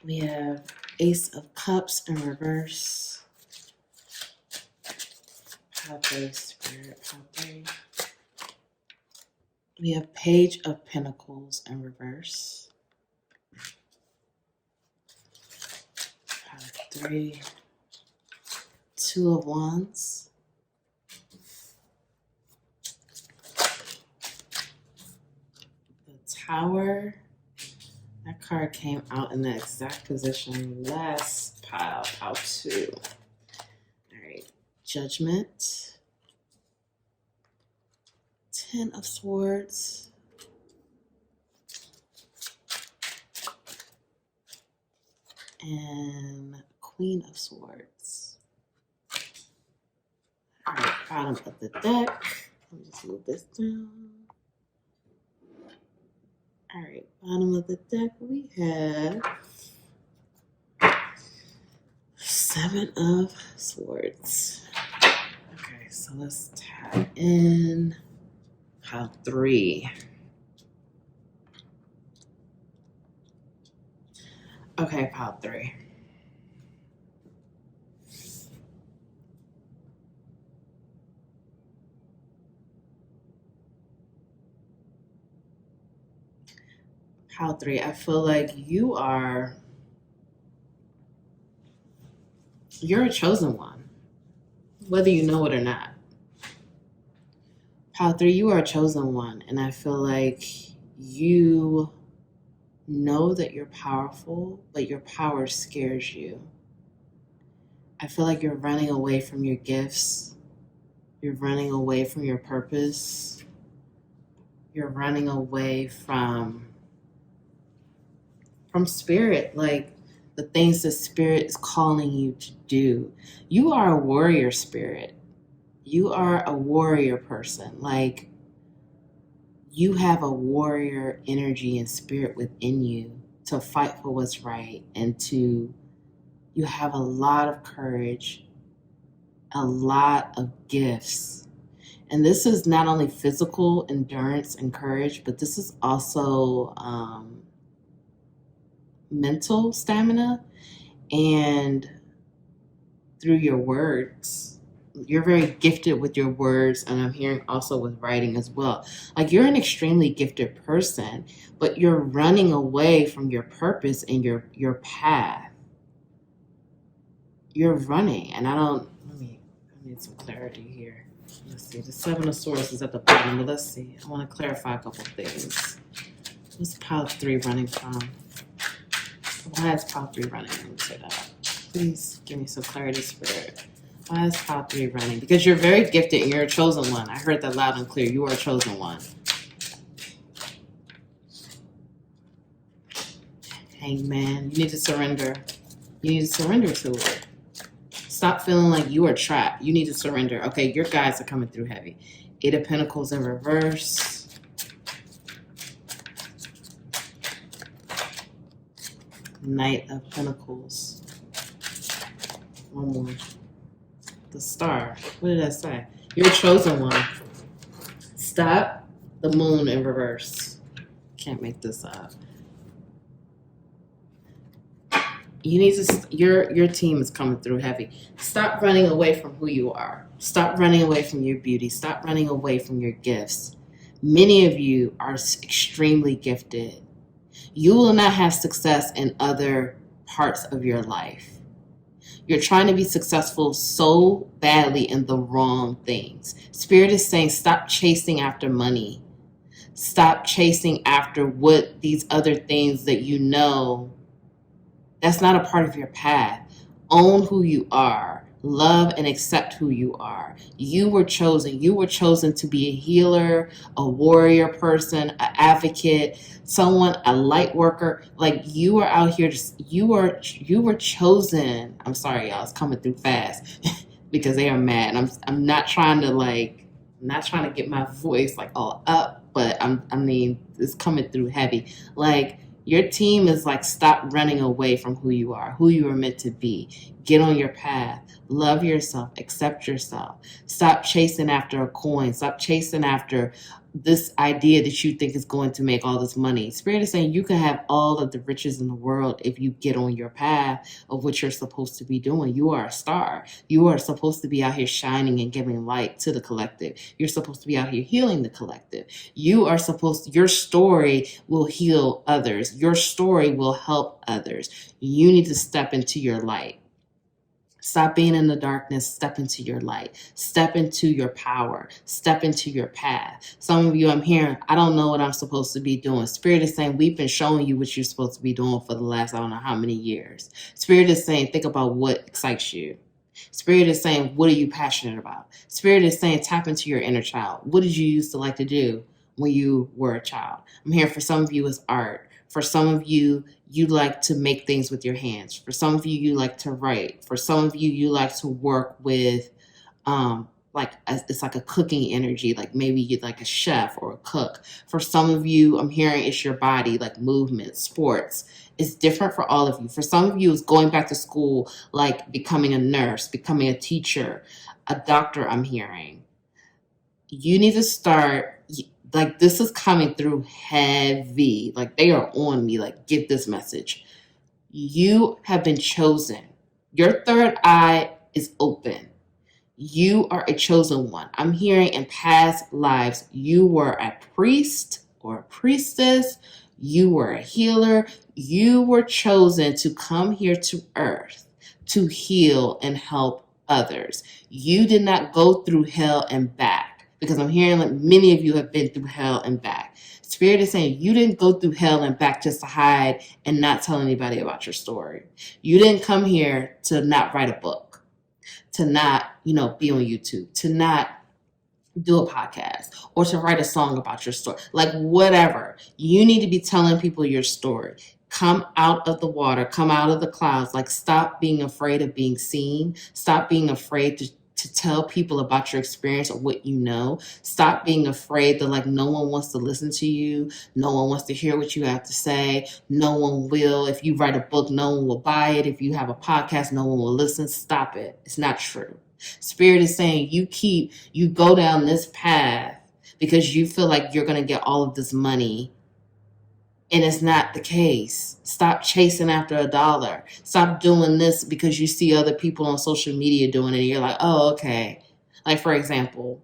We have Ace of Cups in reverse. Pile 3, Spirit, Pile 3. We have Page of Pentacles in reverse. Pile 3. Two of Wands. The Tower. That card came out in the exact position last pile, Pile 2. All right, Judgment. 10 of Swords. And Queen of Swords. All right, bottom of the deck. Let me just move this down. All right, bottom of the deck, we have 7 of Swords. Okay, so let's tap in Pile 3. Okay, Pile 3. Pile 3, I feel like you're a chosen one, whether you know it or not. Pile 3, you are a chosen one, and I feel like you know that you're powerful, but your power scares you. I feel like you're running away from your gifts. You're running away from your purpose. You're running away from spirit. Like, the things that Spirit is calling you to do. You are a warrior spirit. You are a warrior person. Like, you have a warrior energy and spirit within you to fight for what's right, and you have a lot of courage, a lot of gifts. And this is not only physical endurance and courage, but this is also mental stamina, and through your words. You're very gifted with your words, and I'm hearing also with writing as well. Like, you're an extremely gifted person, but you're running away from your purpose and your path. You're running, and I need some clarity here. Let's see, the Seven of Swords is at the bottom, but let's see. I want to clarify a couple things. What's pile 3 running from? Why is pile 3 running? Let me say that. Please give me some clarity, Spirit. Why is pile 3 running? Because you're very gifted and you're a chosen one. I heard that loud and clear. You are a chosen one. Hangman, you need to surrender. You need to surrender to it. Stop feeling like you are trapped. You need to surrender. Okay, your guides are coming through heavy. 8 of Pentacles in reverse. Knight of Pentacles. One more. The Star. What did I say? You're a chosen one. Stop. The Moon in reverse. Can't make this up. You need to. Your team is coming through heavy. Stop running away from who you are. Stop running away from your beauty. Stop running away from your gifts. Many of you are extremely gifted. You will not have success in other parts of your life. You're trying to be successful so badly in the wrong things. Spirit is saying, stop chasing after money. Stop chasing after what these other things that you know. That's not a part of your path. Own who you are. Love and accept who you are. You were chosen. You were chosen to be a healer, a warrior person, an advocate, someone, a light worker. Like, you are out here. You were chosen. I'm sorry, y'all. It's coming through fast because they are mad. I'm not trying to get my voice like all up, but it's coming through heavy. Like, your team is like, stop running away from who you are, who you are meant to be. Get on your path. Love yourself. Accept yourself. Stop chasing after a coin. Stop chasing after this idea that you think is going to make all this money. Spirit is saying you can have all of the riches in the world if you get on your path of what you're supposed to be doing. You are a star. You are supposed to be out here shining and giving light to the collective. You're supposed to be out here healing the collective. Your story will heal others. Your story will help others. You need to step into your light. Stop being in the darkness. Step into your light. Step into your power. Step into your path. Some of you, I'm hearing, I don't know what I'm supposed to be doing. Spirit is saying, we've been showing you what you're supposed to be doing for the last, I don't know how many years. Spirit is saying, think about what excites you. Spirit is saying, what are you passionate about? Spirit is saying, tap into your inner child. What did you used to like to do when you were a child? I'm hearing for some of you it's art. For some of you, you like to make things with your hands. For some of you, you like to write. For some of you, you like to work with, it's like a cooking energy. Like, maybe you're like a chef or a cook. For some of you, I'm hearing it's your body, like movement, sports. It's different for all of you. For some of you, it's going back to school, like becoming a nurse, becoming a teacher, a doctor, I'm hearing. You need to start. Like, this is coming through heavy. Like, they are on me. Like, get this message. You have been chosen. Your third eye is open. You are a chosen one. I'm hearing in past lives, you were a priest or a priestess. You were a healer. You were chosen to come here to earth to heal and help others. You did not go through hell and back. Because I'm hearing like many of you have been through hell and back. Spirit is saying you didn't go through hell and back just to hide and not tell anybody about your story. You didn't come here to not write a book, to not, be on YouTube, to not do a podcast, or to write a song about your story. Like, whatever. You need to be telling people your story. Come out of the water, come out of the clouds. Like, stop being afraid of being seen. Stop being afraid to tell people about your experience or what you know. Stop being afraid that like no one wants to listen to you. No one wants to hear what you have to say. No one will. If you write a book, no one will buy it. If you have a podcast, no one will listen. Stop it. It's not true. Spirit is saying you go down this path because you feel like you're going to get all of this money. And it's not the case. Stop chasing after a dollar. Stop doing this because you see other people on social media doing it and you're like, oh, okay. Like, for example,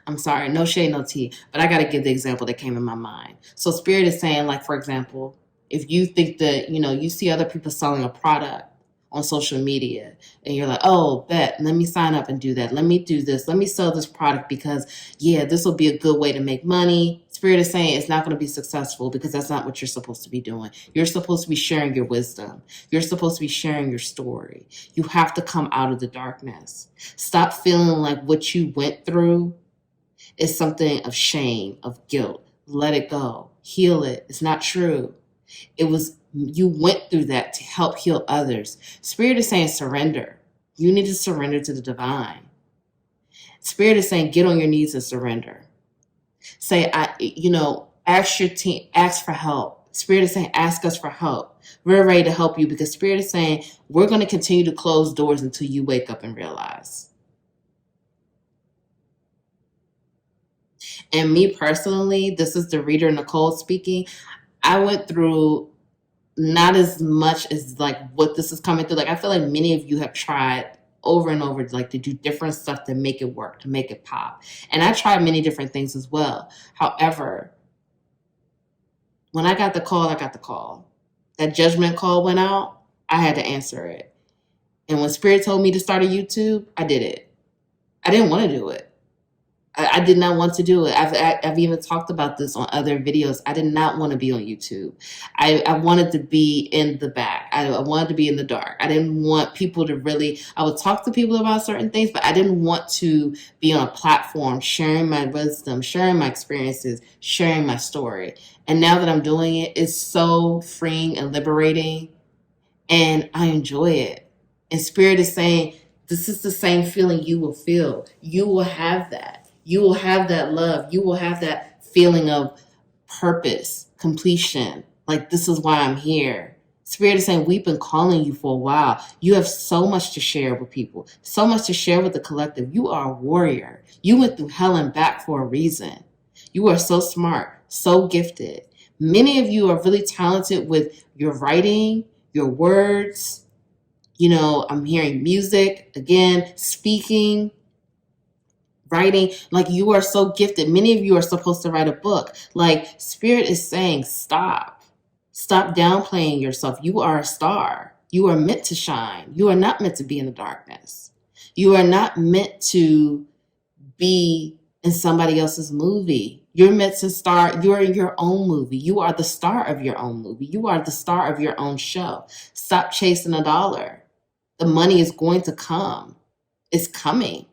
I'm sorry, no shade, no tea, but I got to give the example that came in my mind. So Spirit is saying, like, for example, if you think that, you see other people selling a product on social media and you're like, oh, let me sign up and do that. Let me do this. Let me sell this product because, yeah, this will be a good way to make money. Spirit is saying it's not going to be successful because that's not what you're supposed to be doing. You're supposed to be sharing your wisdom. You're supposed to be sharing your story. You have to come out of the darkness. Stop feeling like what you went through is something of shame, of guilt. Let it go. Heal it. It's not true. You went through that to help heal others. Spirit is saying surrender. You need to surrender to the divine. Spirit is saying get on your knees and surrender. Say, ask your team, ask for help. Spirit is saying ask us for help. We're ready to help you because Spirit is saying we're going to continue to close doors until you wake up and realize. And me personally, this is the reader Nicole speaking. I went through not as much as like what this is coming through. Like, I feel like many of you have tried over and over, like, to do different stuff to make it work, to make it pop. And I tried many different things as well. However, when I got the call, I got the call. That judgment call went out. I had to answer it. And when Spirit told me to start a YouTube, I did it. I didn't want to do it. I did not want to do it. I've even talked about this on other videos. I did not want to be on YouTube. I wanted to be in the back. I wanted to be in the dark. I didn't want people to I would talk to people about certain things, but I didn't want to be on a platform sharing my wisdom, sharing my experiences, sharing my story. And now that I'm doing it, it's so freeing and liberating, and I enjoy it. And Spirit is saying, this is the same feeling you will feel. You will have that. You will have that love. You will have that feeling of purpose, completion. Like, this is why I'm here. Spirit is saying, we've been calling you for a while. You have so much to share with people, so much to share with the collective. You are a warrior. You went through hell and back for a reason. You are so smart, so gifted. Many of you are really talented with your writing, your words. I'm hearing music, again, speaking, writing. Like, you are so gifted. Many of you are supposed to write a book. Like, Spirit is saying, stop downplaying yourself. You are a star. You are meant to shine. You are not meant to be in the darkness. You are not meant to be in somebody else's movie. You're meant to star. You're in your own movie. You are the star of your own movie. You are the star of your own show. Stop chasing a dollar. The money is going to come. It's coming.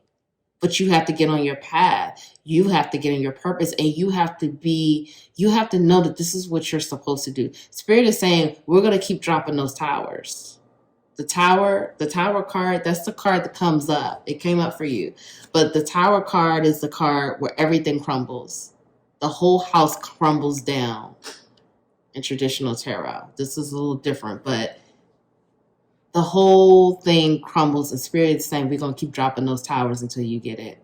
But you have to get on your path. You have to get in your purpose, and you have to know that this is what you're supposed to do. Spirit is saying, we're going to keep dropping those towers. The tower card, that's the card that comes up. It came up for you. But the tower card is the card where everything crumbles. The whole house crumbles down in traditional tarot. This is a little different, but the whole thing crumbles, and Spirit is saying we're going to keep dropping those towers until you get it.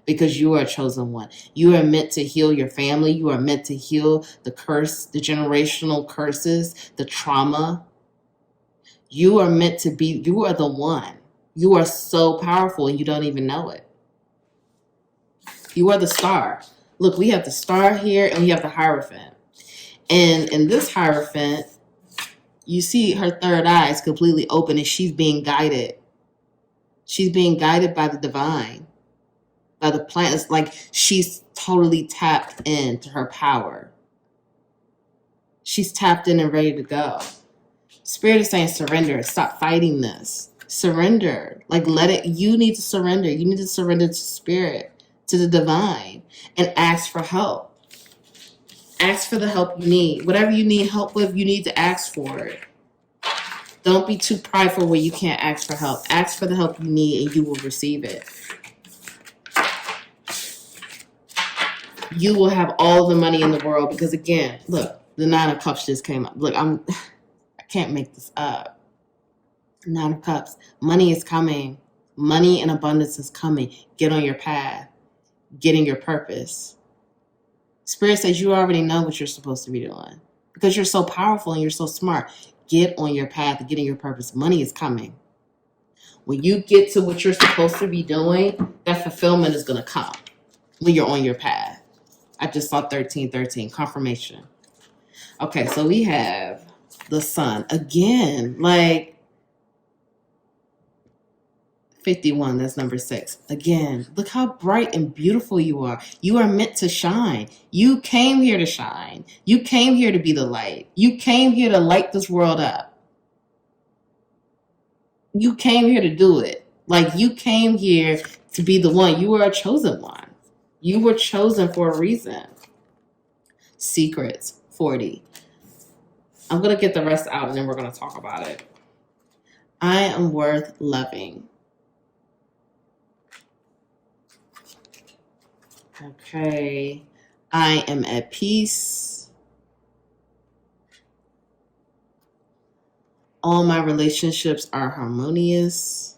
Because you are a chosen one. You are meant to heal your family. You are meant to heal the curse, the generational curses, the trauma. You are meant to be, you are the one. You are so powerful and you don't even know it. You are the star. Look, we have the star here and we have the Hierophant. And in this Hierophant, you see her third eye is completely open and she's being guided. She's being guided by the divine, by the planets. Like, she's totally tapped into her power. She's tapped in and ready to go. Spirit is saying surrender. Stop fighting this. Surrender. Like, let it. You need to surrender. You need to surrender to Spirit, to the divine, and ask for help. Ask for the help you need. Whatever you need help with, you need to ask for it. Don't be too prideful where you can't ask for help. Ask for the help you need and you will receive it. You will have all the money in the world because, again, look, the Nine of Cups just came up. Look, I can't make this up. Nine of Cups. Money is coming. Money and abundance is coming. Get on your path. Get in your purpose. Spirit says you already know what you're supposed to be doing because you're so powerful and you're so smart. Get on your path. Get in your purpose. Money is coming. When you get to what you're supposed to be doing, that fulfillment is going to come when you're on your path. I just saw 1313, confirmation. Okay, so we have the sun. Again, like 51, that's number 6. Again, look how bright and beautiful you are. You are meant to shine. You came here to shine. You came here to be the light. You came here to light this world up. You came here to do it. Like, you came here to be the one. You were a chosen one. You were chosen for a reason. Secrets, 40. I'm going to get the rest out and then we're going to talk about it. I am worth loving. Okay. I am at peace. All my relationships are harmonious.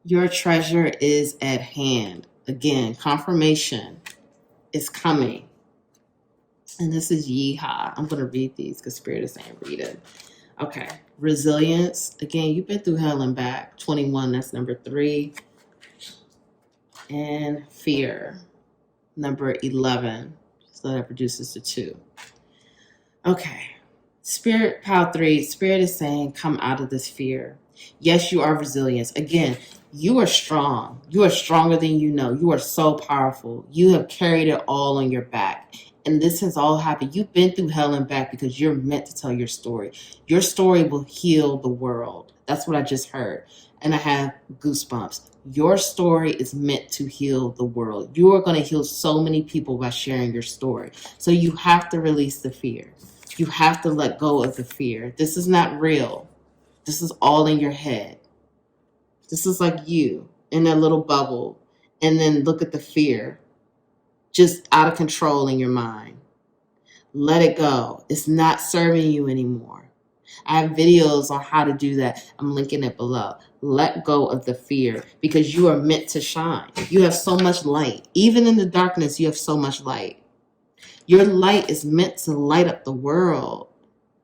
Your treasure is at hand. Again, confirmation is coming. And this is yeehaw. I'm going to read these because Spirit is saying read it. Okay. Resilience. Again, you've been through hell and back. 21, that's number 3. And fear. Number 11. So that produces the 2. Okay. Spirit, pile 3. Spirit is saying come out of this fear. Yes, you are resilient. Again, you are strong. You are stronger than you know. You are so powerful. You have carried it all on your back. And this has all happened. You've been through hell and back because you're meant to tell your story. Your story will heal the world. That's what I just heard. And I have goosebumps. Your story is meant to heal the world. You are going to heal so many people by sharing your story. So you have to release the fear. You have to let go of the fear. This is not real. This is all in your head. This is like you in that little bubble. And then look at the fear. Just out of control in your mind. Let it go. It's not serving you anymore. I have videos on how to do that. I'm linking it below. Let go of the fear because you are meant to shine. You have so much light. Even in the darkness, you have so much light. Your light is meant to light up the world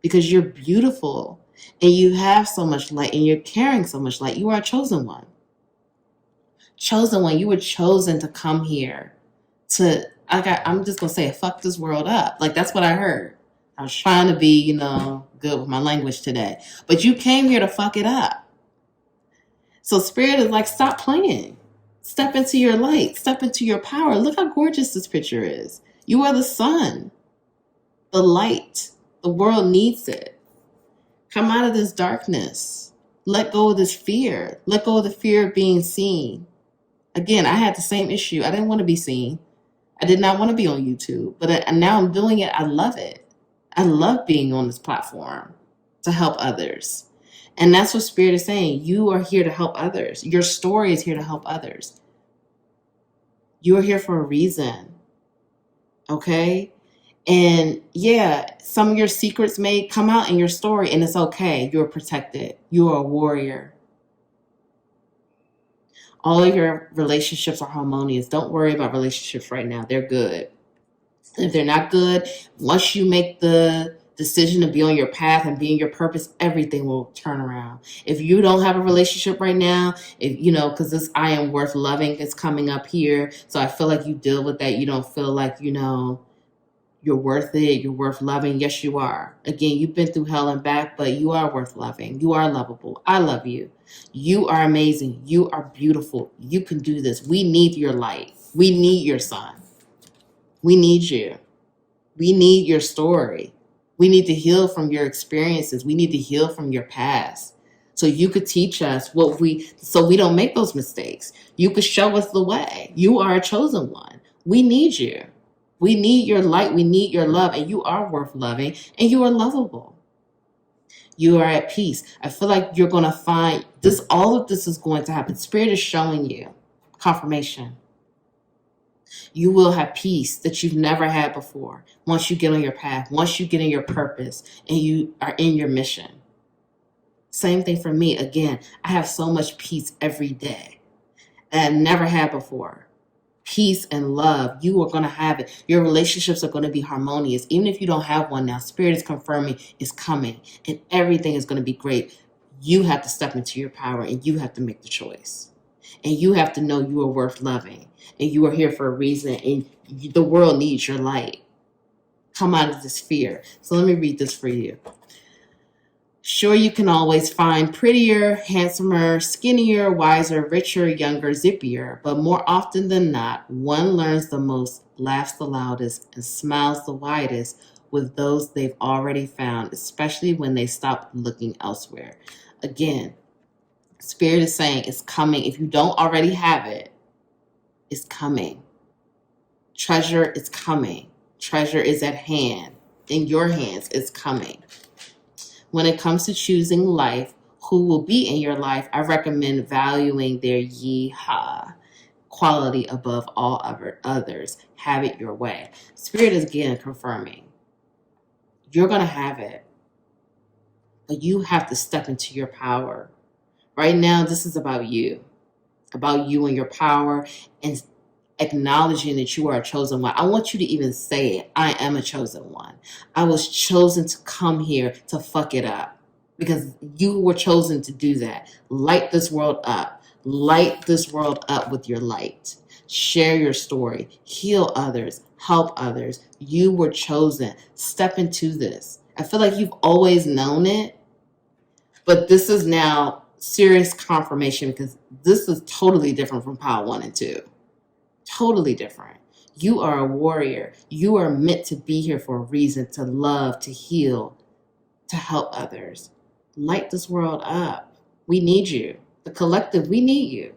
because you're beautiful and you have so much light and you're carrying so much light. You are a chosen one. Chosen one. You were chosen to come here to, I'm just going to say, fuck this world up. Like, that's what I heard. I was trying to be, good with my language today. But you came here to fuck it up. So Spirit is like, stop playing. Step into your light. Step into your power. Look how gorgeous this picture is. You are the sun. The light. The world needs it. Come out of this darkness. Let go of this fear. Let go of the fear of being seen. Again, I had the same issue. I didn't want to be seen. I did not want to be on YouTube. But now I'm doing it. I love it. I love being on this platform to help others. And that's what Spirit is saying. You are here to help others. Your story is here to help others. You are here for a reason. Okay? And yeah, some of your secrets may come out in your story and it's okay. You're protected. You are a warrior. All of your relationships are harmonious. Don't worry about relationships right now. They're good. If they're not good, once you make the decision to be on your path and be in your purpose, everything will turn around. If you don't have a relationship right now, because this I am worth loving is coming up here. So I feel like you deal with that. You don't feel like, you're worth it. You're worth loving. Yes, you are. Again, you've been through hell and back, but you are worth loving. You are lovable. I love you. You are amazing. You are beautiful. You can do this. We need your light. We need your sun. We need you. We need your story. We need to heal from your experiences. We need to heal from your past So you could teach us so we don't make those mistakes. You could show us the way. You are a chosen one. We need you. We need your light. We need your love. And you are worth loving. And you are lovable. You are at peace. I feel like you're going to find this. All of this is going to happen. Spirit is showing you confirmation. You will have peace that you've never had before once you get on your path, once you get in your purpose and you are in your mission. Same thing for me. Again, I have so much peace every day that I've never had before. Peace and love. You are going to have it. Your relationships are going to be harmonious. Even if you don't have one now, Spirit is confirming it's coming and everything is going to be great. You have to step into your power and you have to make the choice. And you have to know you are worth loving and you are here for a reason and the world needs your light. Come out of this fear. So let me read this for you. Sure, you can always find prettier, handsomer, skinnier, wiser, richer, younger, zippier, but more often than not, one learns the most, laughs the loudest, and smiles the widest with those they've already found, especially when they stop looking elsewhere. Again, Spirit is saying it's coming. If you don't already have it, it's coming. Treasure is coming. Treasure is at hand. In your hands, it's coming. When it comes to choosing life, who will be in your life, I recommend valuing their yee-haw quality above all others. Have it your way. Spirit is again confirming. You're going to have it. But you have to step into your power. Right now, this is about you and your power and acknowledging that you are a chosen one. I want you to even say it. I am a chosen one. I was chosen to come here to fuck it up because you were chosen to do that. Light this world up. Light this world up with your light. Share your story. Heal others. Help others. You were chosen. Step into this. I feel like you've always known it, but this is now serious confirmation because this is totally different from Power 1 and 2. Totally different. You are a warrior. You are meant to be here for a reason, to love, to heal, to help others. Light this world up. We need you. The collective, we need you.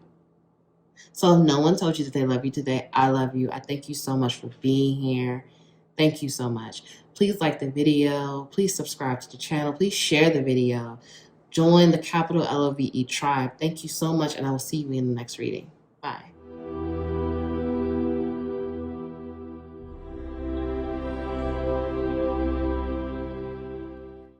So if no one told you that they love you today, I love you. I thank you so much for being here. Thank you so much. Please like the video. Please subscribe to the channel. Please share the video. Join the capital LOVE tribe. Thank you so much, and I will see you in the next reading. Bye.